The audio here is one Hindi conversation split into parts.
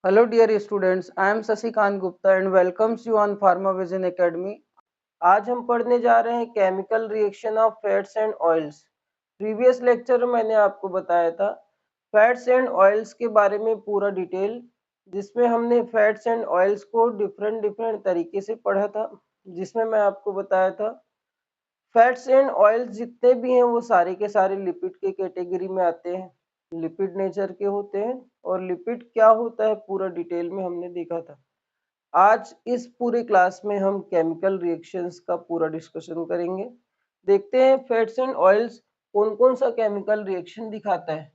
Hello dear students, I am Sasikant Gupta and welcomes you on PharmaVision Academy. आज हम पढ़ने जा रहे हैं chemical reaction of fats and oils. Previous lecture में मैंने आपको बताया था फैट्स एंड ऑयल्स के बारे में पूरा डिटेल, जिसमें हमने फैट्स एंड ऑयल्स को डिफरेंट तरीके से पढ़ा था। जिसमें मैं आपको बताया था फैट्स एंड ऑयल्स जितने भी हैं वो सारे के सारे लिपिड के कैटेगरी में आते हैं, लिपिड नेचर के होते हैं। और लिपिड क्या होता है पूरा डिटेल में हमने देखा था। आज इस पूरे क्लास में हम केमिकल रिएक्शंस का पूरा डिस्कशन करेंगे। देखते हैं फैट्स एंड ऑयल्स कौन कौन सा केमिकल रिएक्शन दिखाता है।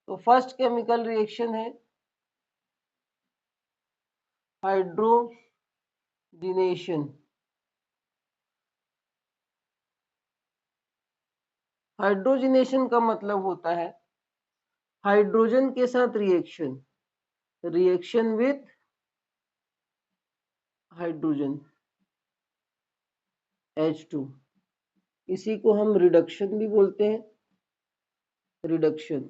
तो फर्स्ट केमिकल रिएक्शन है हाइड्रोजिनेशन। हाइड्रोजिनेशन का मतलब होता है हाइड्रोजन के साथ reaction, reaction with hydrogen H2। इसी को हम रिडक्शन भी बोलते हैं, रिडक्शन।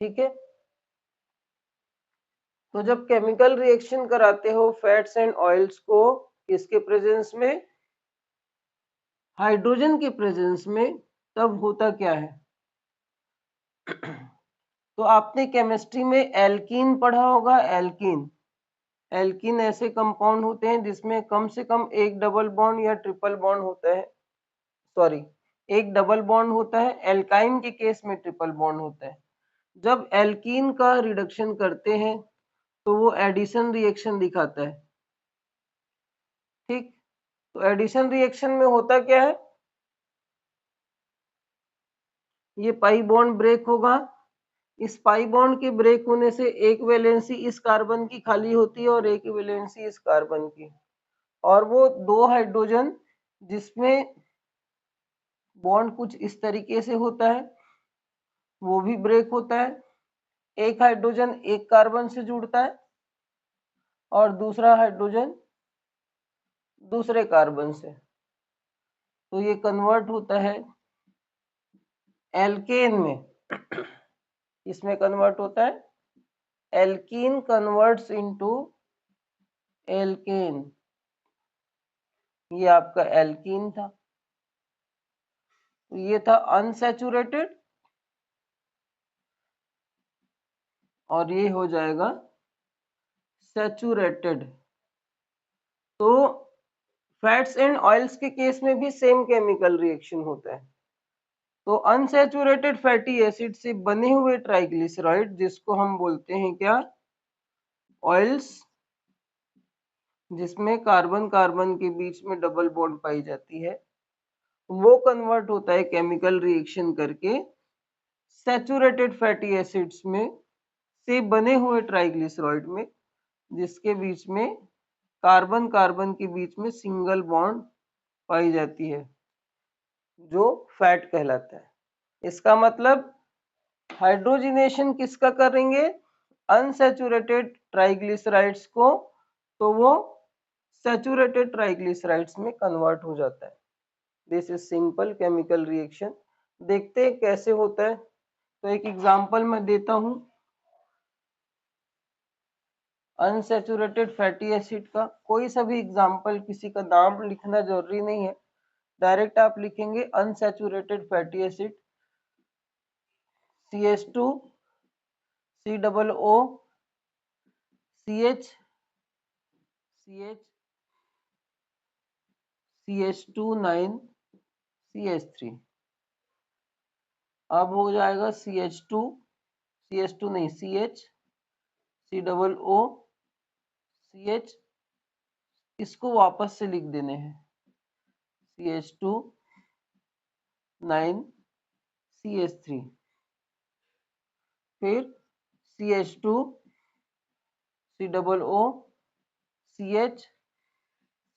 ठीक है। तो जब केमिकल रिएक्शन कराते हो फैट्स एंड ऑयल्स को किसके प्रेजेंस में, हाइड्रोजन के प्रेजेंस में, तब होता क्या है। तो आपने केमिस्ट्री में एल्कीन पढ़ा होगा। एल्कीन एल्कीन ऐसे कंपाउंड होते हैं जिसमें कम से कम एक डबल बॉन्ड या ट्रिपल बॉन्ड होता है। सॉरी, एक डबल बॉन्ड होता है। एल्काइन के केस में ट्रिपल बॉन्ड होता है। जब एल्कीन का रिडक्शन करते हैं तो वो एडिशन रिएक्शन दिखाता है। ठीक। तो एडिशन रिएक्शन में होता क्या है, ये पाई बॉन्ड ब्रेक होगा। इस पाई बॉन्ड के ब्रेक होने से एक वैलेंसी इस कार्बन की खाली होती है और एक वैलेंसी इस कार्बन की, और वो दो हाइड्रोजन जिसमें बॉन्ड कुछ इस तरीके से होता है वो भी ब्रेक होता है। एक हाइड्रोजन एक कार्बन से जुड़ता है और दूसरा हाइड्रोजन दूसरे कार्बन से, तो ये कन्वर्ट होता है एल्केन में। इसमें कन्वर्ट होता है एल्कीन कन्वर्ट्स इनटू एल्केन। ये आपका एल्कीन था। तो ये था अनसैचुरेटेड और ये हो जाएगा सैचुरेटेड। तो फैट्स एंड ऑयल्स के केस में भी सेम केमिकल रिएक्शन होता है। तो अनसैचुरेटेड फैटी एसिड से बने हुए ट्राइग्लिसराइड जिसको हम बोलते हैं क्या, ऑयल्स, जिसमें कार्बन कार्बन के बीच में डबल बॉन्ड पाई जाती है, वो कन्वर्ट होता है केमिकल रिएक्शन करके सैचुरेटेड फैटी एसिड्स में से बने हुए ट्राइग्लिसराइड में, जिसके बीच में कार्बन कार्बन के बीच में सिंगल बॉन्ड पाई जाती है, जो फैट कहलाता है। इसका मतलब हाइड्रोजिनेशन किसका करेंगे, अनसैचुरेटेड ट्राइग्लिसराइड्स को, तो वो सैचुरेटेड ट्राइग्लिसराइड्स में कन्वर्ट हो जाता है। This is simple chemical reaction. देखते हैं कैसे होता है। तो एक एग्जांपल मैं देता हूं अनसैचुरेटेड फैटी एसिड का। कोई सा भी एग्जांपल, किसी का नाम लिखना जरूरी नहीं है, डायरेक्ट आप लिखेंगे unsaturated fatty acid CH2 COO CH CH CH2 9 CH3। अब हो जाएगा CH2 नहीं CH COO CH, इसको वापस से लिख देने हैं CH2 9 CH3, फिर CH2 COO CH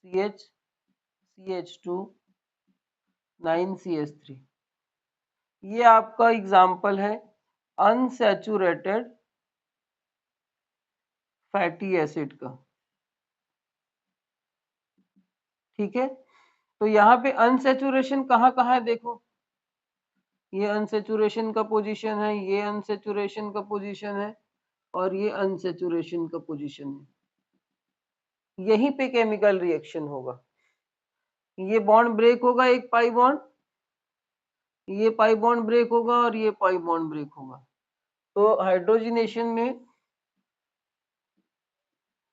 CH CH2 9 CH3। ये आपका एग्जाम्पल है अनसैचुरेटेड फैटी एसिड का। ठीक है। तो यहाँ पे अनसैचुरेशन कहाँ कहाँ है देखो, ये अनसेचुरेशन का पोजीशन है, ये अनसेचुरेशन का पोजीशन है और ये अनसेचुरेशन का पोजीशन है। यहीं पे केमिकल रिएक्शन होगा। ये बॉन्ड ब्रेक होगा, एक पाई बॉन्ड, ये पाई बॉन्ड ब्रेक होगा और ये पाई बॉन्ड ब्रेक होगा। तो हाइड्रोजनेशन में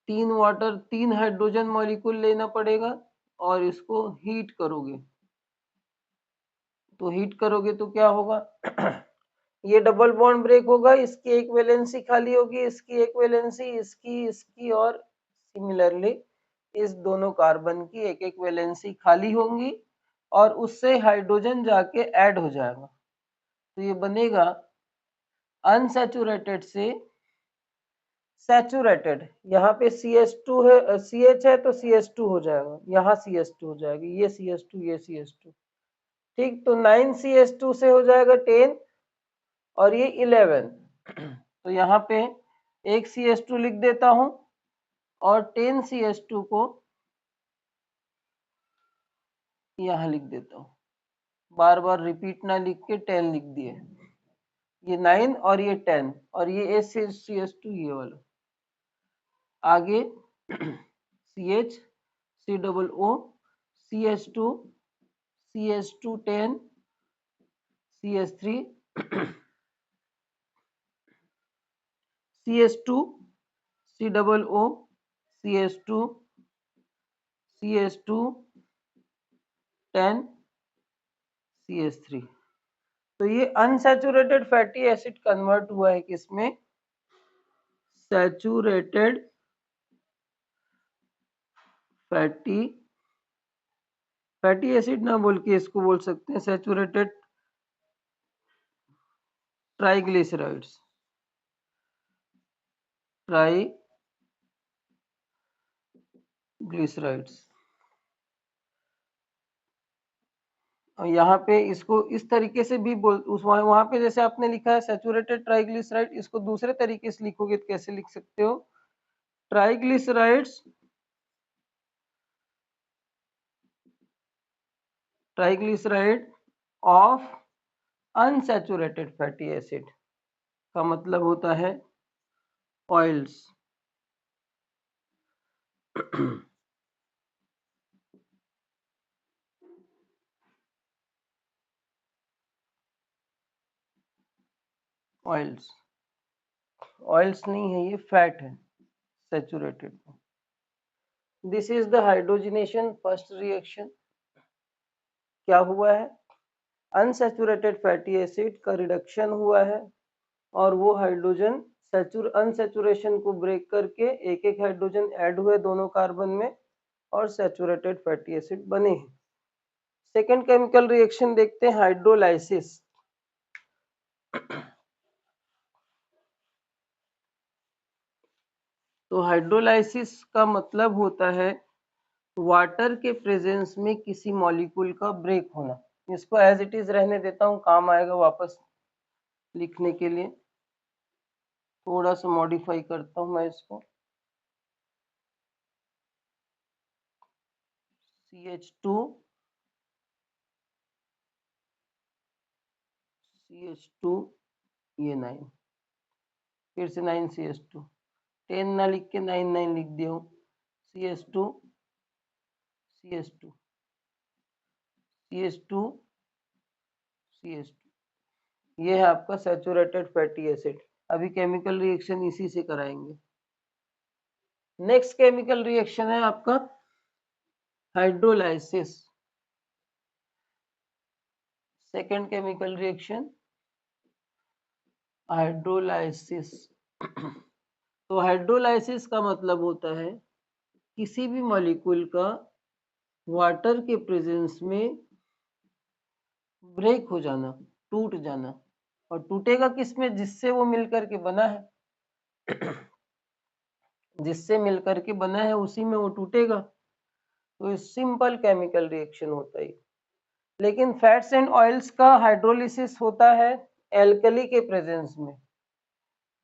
तीन हाइड्रोजन मॉलिक्यूल लेना पड़ेगा और इसको हीट करोगे। तो हीट करोगे तो क्या होगा ये डबल बॉन्ड ब्रेक होगा, इसकी एक वैलेंसी खाली होगी, इसकी एक वैलेंसी, इसकी और सिमिलरली इस दोनों कार्बन की एक एक वैलेंसी खाली होंगी और उससे हाइड्रोजन जाके ऐड हो जाएगा। तो ये बनेगा अनसैचुरेटेड से सैचुरेटेड। यहाँ पे CH2 है, CH है तो CH2 हो जाएगा, यहाँ CH2 हो जाएगी, ये CH2, ये CH2। ठीक, तो 9 CH2 से हो जाएगा 10 और ये 11। तो यहाँ पे एक CH2 लिख देता हूं और 10 CH2 को यहाँ लिख देता हूं, बार बार रिपीट ना लिख के 10 लिख दिए। ये 9 और ये 10 और ये CH2 ये वाला। आगे CH COO CH2 CH2 10 CH3 CH2 COO CH2 CH2 10 CH3। तो ये अनसैचुरेटेड फैटी एसिड कन्वर्ट हुआ है किसमें, सैचुरेटेड फैटी एसिड ना बोल के इसको बोल सकते हैं सैचुरेटेड ट्राइग्लिसराइड्स। और यहाँ पे इसको इस तरीके से भी बोल, उस वहां पे जैसे आपने लिखा है सैचुरेटेड ट्राइग्लिसराइड, इसको दूसरे तरीके से लिखोगे तो कैसे लिख सकते हो, triglycerides of unsaturated fatty acid का मतलब होता है ऑयल्स। ऑयल्स ऑयल्स नहीं है, ये फैट है saturated. This is the hydrogenation first reaction. क्या हुआ है, अनसैचुरेटेड फैटी एसिड का रिडक्शन हुआ है और वो हाइड्रोजन अनसैचुरेशन को ब्रेक करके एक एक हाइड्रोजन ऐड हुए दोनों कार्बन में और सैचुरेटेड फैटी एसिड बने हैं। सेकेंड केमिकल रिएक्शन देखते हैं, हाइड्रोलाइसिस। तो हाइड्रोलाइसिस का मतलब होता है वाटर के प्रेजेंस में किसी मॉलिक्यूल का ब्रेक होना। इसको एज इट इज रहने देता हूँ, काम आएगा वापस लिखने के लिए। थोड़ा सा मॉडिफाई करता हूँ मैं इसको, CH2 ये 9, फिर से 9 CH2, 10 ना लिख के 9 लिख दिया हूँ, CH2 CH2 CH2 CH2। ये है आपका सैचुरेटेड फैटी एसिड। अभी केमिकल रिएक्शन इसी से कराएंगे। नेक्स्ट केमिकल रिएक्शन है आपका hydrolysis. Second chemical reaction hydrolysis. तो हाइड्रोलाइसिस का मतलब होता है किसी भी मॉलिक्यूल का वाटर के प्रेजेंस में ब्रेक हो जाना, टूट जाना। और टूटेगा किसमें, जिससे वो मिलकर के बना है जिससे मिलकर के बना है उसी में वो टूटेगा। तो सिंपल केमिकल रिएक्शन होता है। लेकिन फैट्स एंड ऑयल्स का हाइड्रोलिसिस होता है एल्कली के प्रेजेंस में,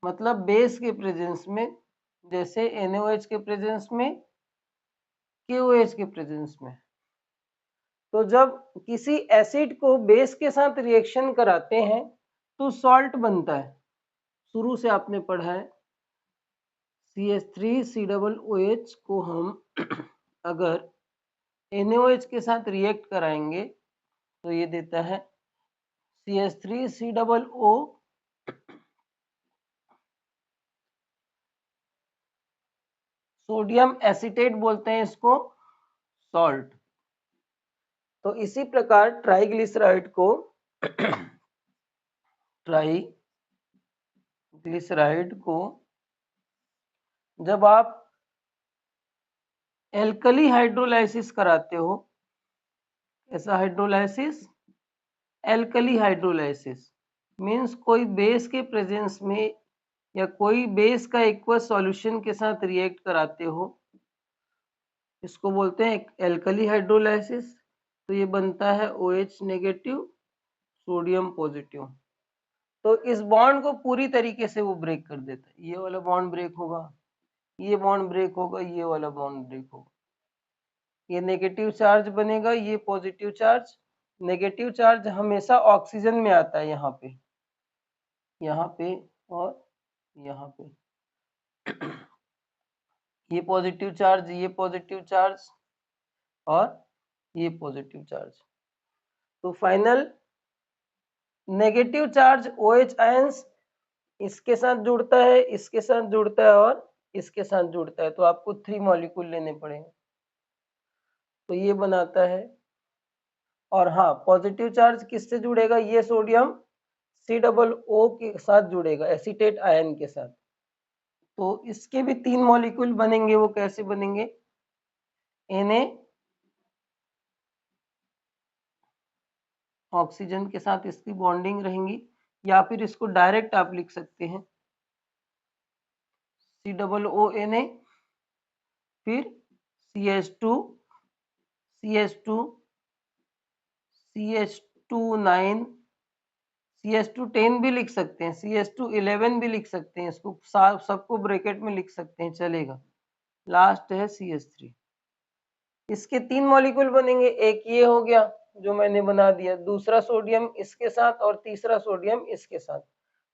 मतलब बेस के प्रेजेंस में, जैसे NaOH के प्रेजेंस में, KOH के प्रेजेंस में। तो जब किसी एसिड को बेस के साथ रिएक्शन कराते हैं तो सॉल्ट बनता है। शुरू से आपने पढ़ा है CH3COOH को हम अगर NaOH के साथ रिएक्ट कराएंगे तो ये देता है CH3COO सोडियम एसीटेट बोलते हैं इसको, सॉल्ट। तो इसी प्रकार ट्राइग्लिसराइड को जब आप एल्कली हाइड्रोलाइसिस कराते हो, ऐसा हाइड्रोलाइसिस, एल्कली हाइड्रोलाइसिस मीन्स कोई बेस के प्रेजेंस में या कोई बेस का एक्वस सॉल्यूशन के साथ रिएक्ट कराते हो, इसको बोलते हैं एल्कली हाइड्रोलाइसिस। तो ये बनता है OH नेगेटिव सोडियम पॉजिटिव। तो इस बॉन्ड को पूरी तरीके से वो ब्रेक कर देता है। ये वाला बॉन्ड ब्रेक होगा, ये बॉन्ड ब्रेक होगा, ये वाला बॉन्ड ब्रेक होगा, ये नेगेटिव चार्ज बनेगा, ये पॉजिटिव चार्ज। नेगेटिव चार्ज हमेशा ऑक्सीजन में आता है, यहाँ पे और यहाँ पे, ये पॉजिटिव चार्ज, ये पॉजिटिव चार्ज और ये पॉजिटिव चार्ज। तो final negative charge OH ions इसके साथ जुड़ता है, इसके साथ जुड़ता है और इसके साथ जुड़ता है। तो आपको 3 मॉलिक्यूल लेने पड़ेंगे, तो ये बनाता है। और हाँ, पॉजिटिव चार्ज किससे जुड़ेगा? ये सोडियम COO के साथ जुड़ेगा, एसीटेट आयन के साथ। तो इसके भी 3 मॉलिक्यूल बनेंगे। वो कैसे बनेंगे? Na ऑक्सीजन के साथ इसकी बॉन्डिंग रहेंगी, या फिर इसको डायरेक्ट आप लिख सकते हैं COONA, फिर CH2 CH2 9 CH2 10 भी लिख सकते हैं, CH2 11 भी लिख सकते हैं, इसको सबको ब्रैकेट में लिख सकते हैं, चलेगा। लास्ट है CH3। इसके 3 मॉलिक्यूल बनेंगे। एक ये हो गया जो मैंने बना दिया, दूसरा सोडियम इसके साथ और तीसरा सोडियम इसके साथ।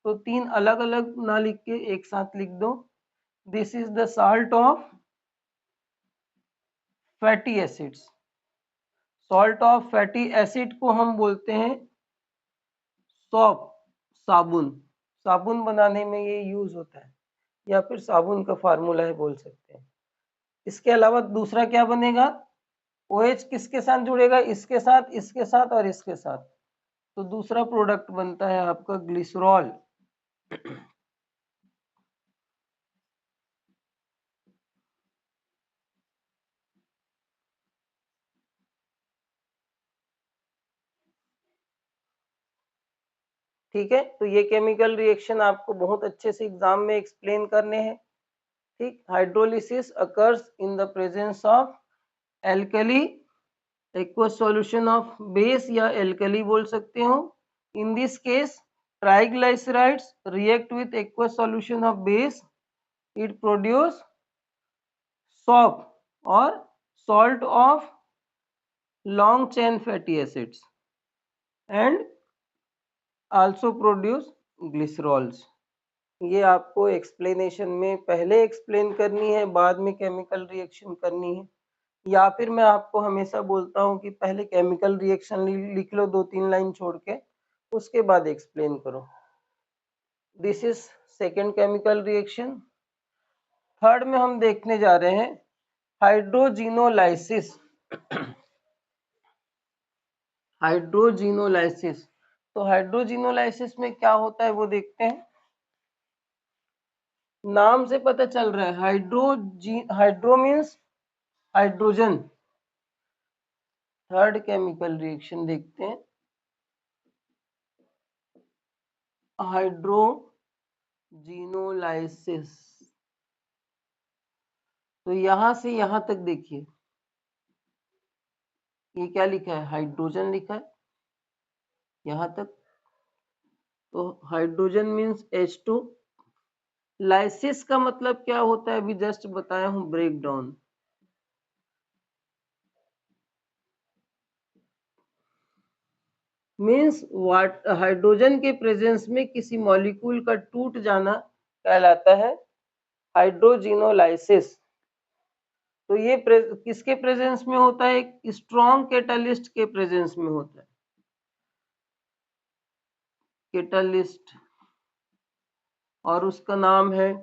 तो 3 अलग अलग ना लिख के एक साथ लिख दो। This is the salt of fatty acids. Salt of fatty acid को हम बोलते हैं सॉप, साबुन। साबुन बनाने में ये यूज होता है, या फिर साबुन का फार्मूला है बोल सकते हैं। इसके अलावा दूसरा क्या बनेगा? OH किसके साथ जुड़ेगा? इसके साथ, इसके साथ और इसके साथ। तो दूसरा प्रोडक्ट बनता है आपका ग्लिसरॉल। ठीक है, तो ये केमिकल रिएक्शन आपको बहुत अच्छे से एग्जाम में एक्सप्लेन करने हैं। ठीक, hydrolysis occurs in the presence of alkali aqueous solution of base, या एल्कली बोल सकते हो। In this case triglycerides react with aqueous solution of base, it produce shop और salt of long chain fatty acids and also produce glycerols। ये आपको एक्सप्लेनेशन में पहले एक्सप्लेन करनी है, बाद में केमिकल रिएक्शन करनी है। या फिर मैं आपको हमेशा बोलता हूँ कि पहले केमिकल रिएक्शन लिख लो 2-3 लाइन छोड़ के, उसके बाद एक्सप्लेन करो। This is second chemical reaction. Third में हम देखने जा रहे हैं हाइड्रोजिनोलाइसिस। हाइड्रोजिनोलाइसिस, तो हाइड्रोजिनोलाइसिस में क्या होता है वो देखते हैं। नाम से पता चल रहा है, hydro means hydrogen. Third chemical reaction देखते हैं, हाइड्रोजिनोलाइसिस। तो यहां से यहां तक देखिए, ये क्या लिखा है? हाइड्रोजन लिखा है यहां तक। तो हाइड्रोजन मीन्स H2। लाइसिस का मतलब क्या होता है? अभी जस्ट बताया हूं, ब्रेक डाउन। मीन्स हाइड्रोजन के प्रेजेंस में किसी मॉलिक्यूल का टूट जाना कहलाता है हाइड्रोजिनोलाइसिस। तो ये किसके प्रेजेंस में होता है? एक स्ट्रॉन्ग कैटालिस्ट के प्रेजेंस में होता है। कैटालिस्ट, और उसका नाम है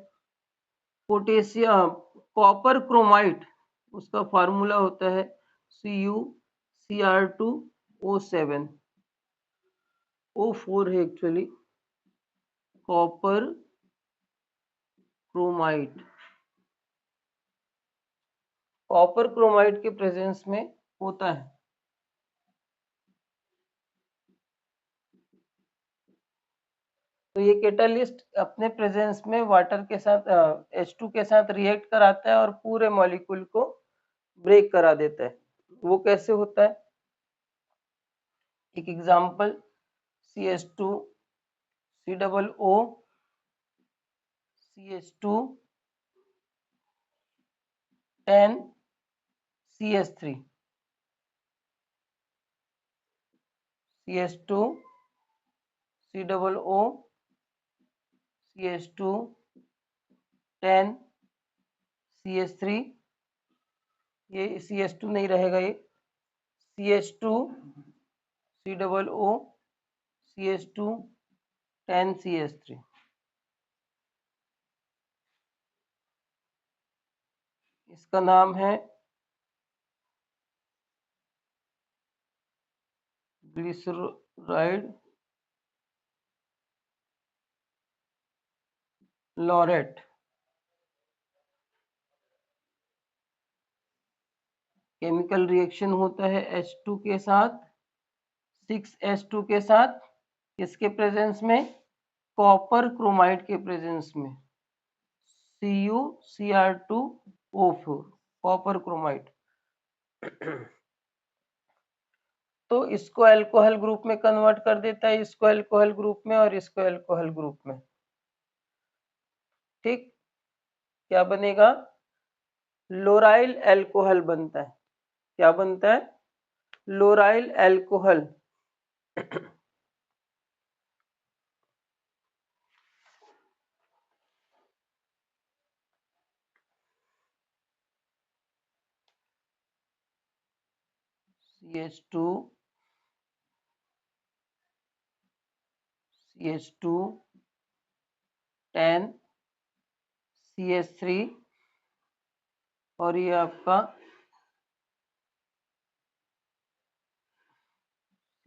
पोटेशियम कॉपर क्रोमाइट। उसका फार्मूला होता है CuCr2O7, O4 है actually, copper chromite. Copper chromite के प्रेजेंस में होता है। तो ये कैटालिस्ट अपने प्रेजेंस में वाटर के साथ H2 के साथ रिएक्ट कराता है और पूरे मॉलिक्यूल को ब्रेक करा देता है। वो कैसे होता है? एक example, CH2 COO CH2 10 CH3 CH2 COO CH2 10 CH3, ये CH2 नहीं रहेगा, ये CH2 COO CH2 10 CH3। इसका नाम है ग्लिसराइड लॉरेट। केमिकल रिएक्शन होता है H2 के साथ, 6H2 के साथ, किसके प्रेजेंस में? कॉपर क्रोमाइड के प्रेजेंस में, CuCr2O4, कॉपर क्रोमाइड। तो इसको अल्कोहल ग्रुप में कन्वर्ट कर देता है, इसको अल्कोहल ग्रुप में और इसको अल्कोहल ग्रुप में। ठीक, क्या बनेगा? लोराइल अल्कोहल बनता है। क्या बनता है? लोराइल अल्कोहल। CH2 CH2 10 CH3, और ये आपका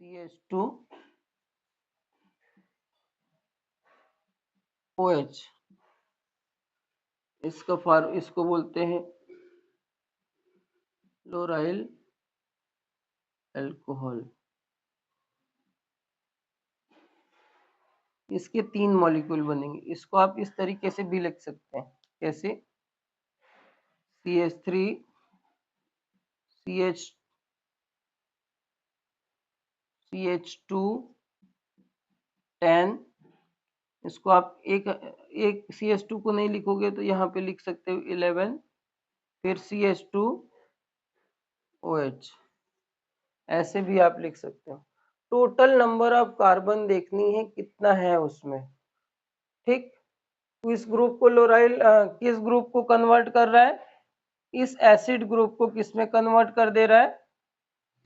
CH2 OH। इसको बोलते हैं लोराइल अल्कोहल। इसके 3 मॉलिक्यूल बनेंगे। इसको आप इस तरीके से भी लिख सकते हैं। कैसे? CH3 CH2 10, इसको आप एक CH2 को नहीं लिखोगे तो यहाँ पे लिख सकते हो 11, फिर CH2 OH, ऐसे भी आप लिख सकते हो। टोटल नंबर ऑफ कार्बन देखनी है कितना है उसमें। ठीक, इस ग्रुप को लोराइल किस ग्रुप को कन्वर्ट कर रहा है? इस एसिड ग्रुप को किस में कन्वर्ट कर दे रहा है?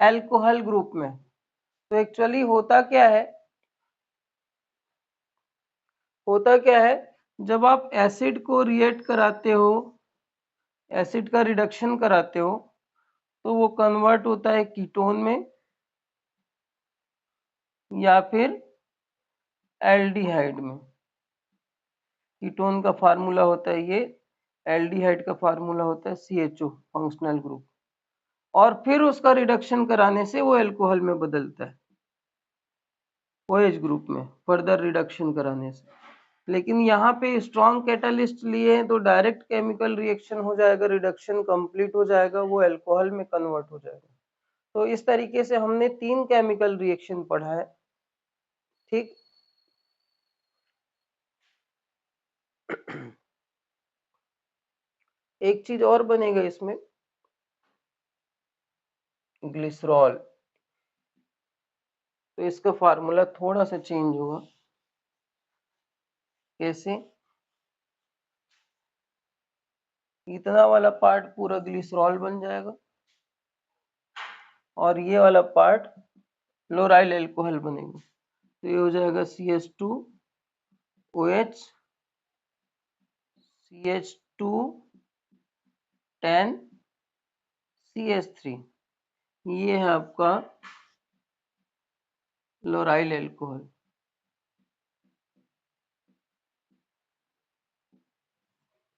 अल्कोहल ग्रुप में। तो एक्चुअली होता क्या है, जब आप एसिड को रिएक्ट कराते हो, एसिड का रिडक्शन कराते हो, तो वो कन्वर्ट होता है कीटोन में या फिर एल्डिहाइड में। कीटोन का फार्मूला होता है ये, एल्डिहाइड का फार्मूला होता है CHO, फंक्शनल ग्रुप, और फिर उसका रिडक्शन कराने से वो अल्कोहल में बदलता है, OH ग्रुप में फर्दर रिडक्शन कराने से। लेकिन यहाँ पे स्ट्रॉन्ग कैटालिस्ट लिए हैं तो डायरेक्ट केमिकल रिएक्शन हो जाएगा, रिडक्शन कंप्लीट हो जाएगा, वो अल्कोहल में कन्वर्ट हो जाएगा। तो इस तरीके से हमने 3 केमिकल रिएक्शन पढ़ा है। ठीक, एक चीज और बनेगा इसमें, ग्लिसरॉल। तो इसका फार्मूला थोड़ा सा चेंज होगा। कैसे? इतना वाला पार्ट पूरा ग्लिसरॉल बन जाएगा और ये वाला पार्ट लोराइल एल्कोहल बनेगा। तो ये हो जाएगा CH2OH CH2 10 CH3। ये है आपका लोराइल एल्कोहल।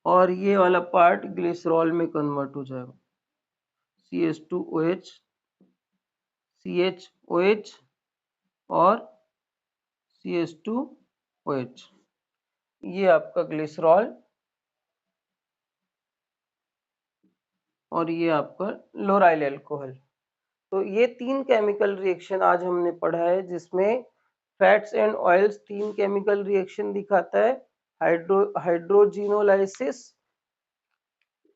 और ये वाला पार्ट ग्लिसरॉल में कन्वर्ट हो जाएगा। CH2OH CHOH और CH2OH, ये आपका ग्लिसरॉल और ये आपका लोराइल एल्कोहल। तो ये 3 केमिकल रिएक्शन आज हमने पढ़ा है, जिसमें fats and oils 3 chemical reaction दिखाता है। हाइड्रोजिनोलाइसिस,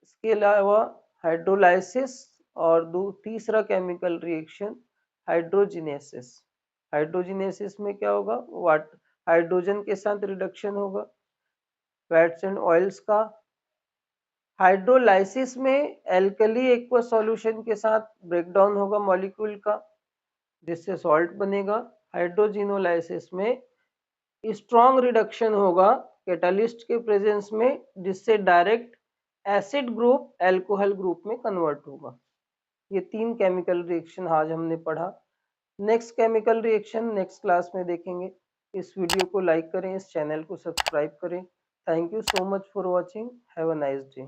इसके अलावा हाइड्रोलाइसिस और तीसरा केमिकल रिएक्शन हाइड्रोजिनेसिस। हाइड्रोजिनेसिस में क्या होगा? हाइड्रोजन के साथ रिडक्शन होगा फैट्स एंड ऑयल्स का। हाइड्रोलाइसिस में एल्कली एक्वा सॉल्यूशन के साथ ब्रेकडाउन होगा मॉलिक्यूल का, जिससे सॉल्ट बनेगा। हाइड्रोजिनोलाइसिस में स्ट्रॉन्ग रिडक्शन होगा कैटालिस्ट के प्रेजेंस में, जिससे direct acid group alcohol group में कन्वर्ट होगा। ये 3 केमिकल रिएक्शन आज हमने पढ़ा। Next chemical reaction next class में देखेंगे। इस वीडियो को लाइक करें, इस चैनल को सब्सक्राइब करें। Thank you so much for watching. Have a nice day.